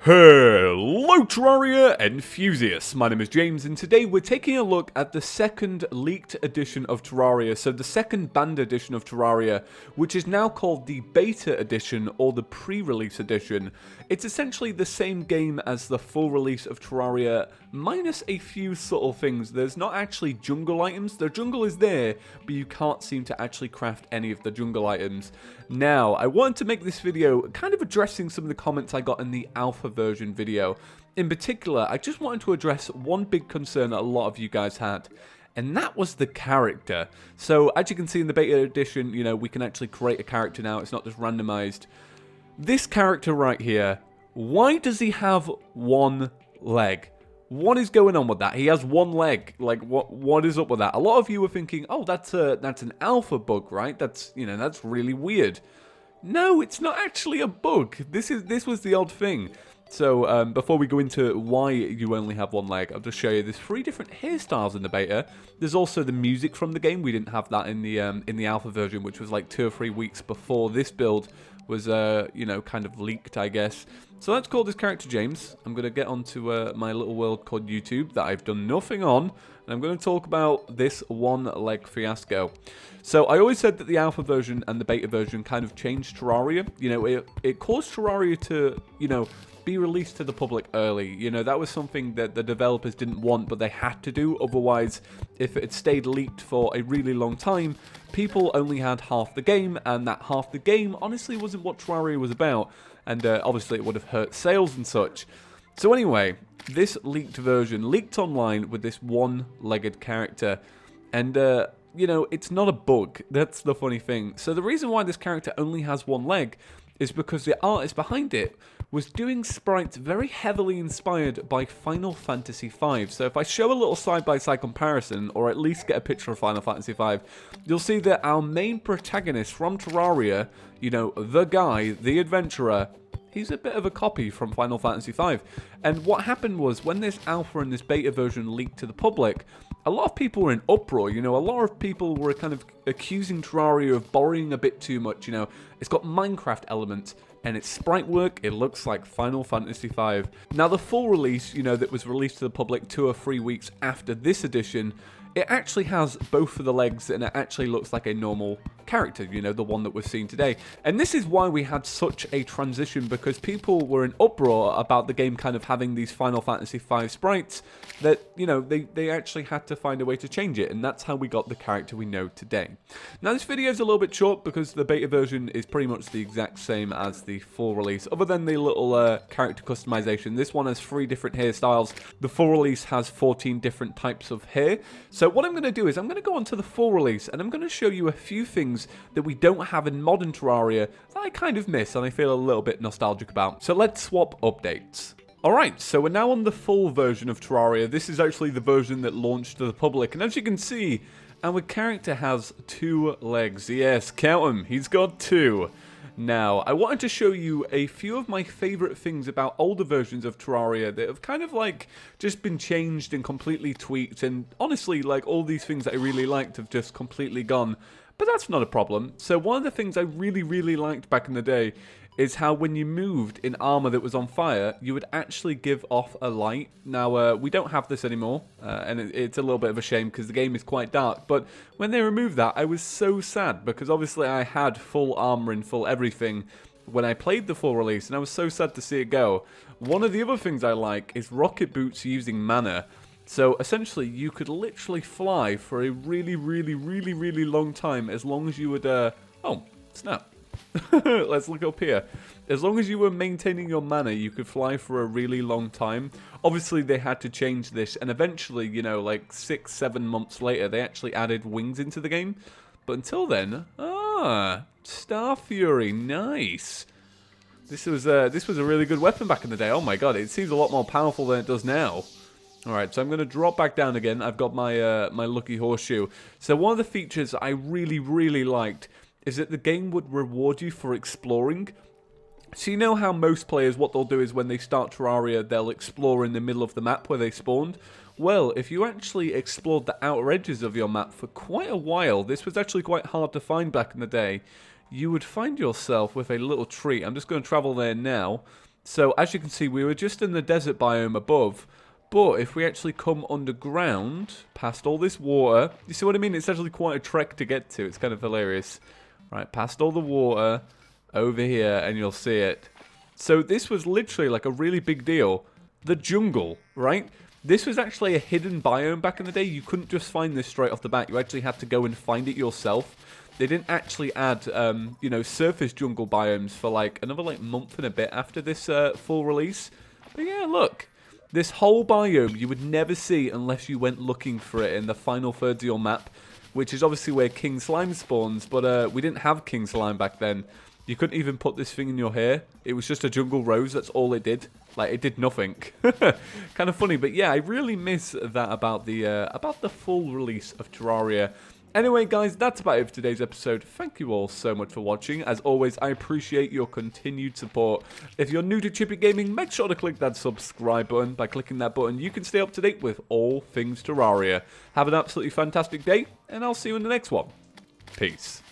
Hello Terraria enthusiasts, my name is James and today we're taking a look at the second leaked edition of Terraria, so the second banned edition of Terraria, which is now called the beta edition or the pre-release edition. It's essentially the same game as the full release of Terraria, minus a few subtle things. There's not actually jungle items, the jungle is there, but you can't seem to actually craft any of the jungle items. Now, I wanted to make this video kind of addressing some of the comments I got in the alpha version video. In particular, I just wanted to address one big concern that a lot of you guys had, and that was the character. So, as you can see in the beta edition, you know, we can actually create a character now, it's not just randomized. This character right here, why does he have one leg? What is going on with that? He has one leg. Like, what is up with that? A lot of you were thinking, oh, that's an alpha bug, right? That's, you know, that's really weird. No, it's not actually a bug. This was the odd thing. So, before we go into why you only have one leg, I'll just show you there's 3 different hairstyles in the beta. There's also the music from the game. We didn't have that in the alpha version, which was like 2 or 3 weeks before this build was, you know, kind of leaked, I guess. So let's call this character James. I'm going to get onto my little world called YouTube that I've done nothing on. And I'm going to talk about this one-leg fiasco. So I always said that the alpha version and the beta version kind of changed Terraria. You know, it caused Terraria to, you know, be released to the public early. You know, that was something that the developers didn't want, but they had to do. Otherwise, if it had stayed leaked for a really long time, people only had half the game, and that half the game honestly wasn't what Terraria was about. And obviously it would have hurt sales and such. So anyway, this leaked version leaked online with this one-legged character. And, you know, it's not a bug. That's the funny thing. So the reason why this character only has one leg is because the artist behind it was doing sprites very heavily inspired by Final Fantasy V. So if I show a little side-by-side comparison, or at least get a picture of Final Fantasy V, you'll see that our main protagonist from Terraria, you know, the guy, the adventurer, he's a bit of a copy from Final Fantasy V. And what happened was, when this alpha and this beta version leaked to the public, a lot of people were in uproar. You know, a lot of people were kind of accusing Terraria of borrowing a bit too much. You know, it's got Minecraft elements, and its sprite work, it looks like Final Fantasy V. Now, the full release, you know, that was released to the public 2 or 3 weeks after this edition, it actually has both of the legs, and it actually looks like a normal character, you know, the one that we're seeing today. And this is why we had such a transition, because people were in uproar about the game kind of having these Final Fantasy V sprites, that, you know, they actually had to find a way to change it, and that's how we got the character we know today. Now, this video is a little bit short because the beta version is pretty much the exact same as the full release, other than the little character customization. This one has 3 different hairstyles. The full release has 14 different types of hair. So what I'm going to do is I'm going to go on to the full release, and I'm going to show you a few things that we don't have in modern Terraria that I kind of miss and I feel a little bit nostalgic about. So let's swap updates. Alright, so we're now on the full version of Terraria. This is actually the version that launched to the public, and as you can see, our character has 2 legs. Yes, count them, he's got 2. Now, I wanted to show you a few of my favourite things about older versions of Terraria that have kind of like just been changed and completely tweaked, and honestly, like, all these things that I really liked have just completely gone. But that's not a problem. So one of the things I really liked back in the day is how when you moved in armor that was on fire, you would actually give off a light. Now, we don't have this anymore, and it's a little bit of a shame because the game is quite dark. But when they removed that, I was so sad because obviously I had full armor and full everything when I played the full release, and I was so sad to see it go. One of the other things I like is rocket boots using mana. So essentially, you could literally fly for a really long time, as long as you would, oh, snap. Let's look up here. As long as you were maintaining your mana, you could fly for a really long time. Obviously, they had to change this, and eventually, you know, like 6-7 months later, they actually added wings into the game. But until then, Star Fury, nice. This was a really good weapon back in the day. Oh my god, it seems a lot more powerful than it does now. Alright, so I'm going to drop back down again. I've got my my lucky horseshoe. So one of the features I really liked is that the game would reward you for exploring. So you know how most players, what they'll do is when they start Terraria, they'll explore in the middle of the map where they spawned. Well, if you actually explored the outer edges of your map for quite a while, this was actually quite hard to find back in the day, you would find yourself with a little treat. I'm just going to travel there now. So as you can see, we were just in the desert biome above. But if we actually come underground, past all this water, you see what I mean? It's actually quite a trek to get to. It's kind of hilarious. Right, past all the water, over here, and you'll see it. So this was literally like a really big deal. The jungle, right? This was actually a hidden biome back in the day. You couldn't just find this straight off the bat. You actually had to go and find it yourself. They didn't actually add, you know, surface jungle biomes for like another like month and a bit after this full release. But yeah, look. This whole biome you would never see unless you went looking for it in the final third of your map, which is obviously where King Slime spawns, but we didn't have King Slime back then. You couldn't even put this thing in your hair. It was just a jungle rose, that's all it did. Like, it did nothing. Kind of funny, but yeah, I really miss that about the full release of Terraria. Anyway, guys, that's about it for today's episode. Thank you all so much for watching. As always, I appreciate your continued support. If you're new to Chippy Gaming, make sure to click that subscribe button. By clicking that button, you can stay up to date with all things Terraria. Have an absolutely fantastic day, and I'll see you in the next one. Peace.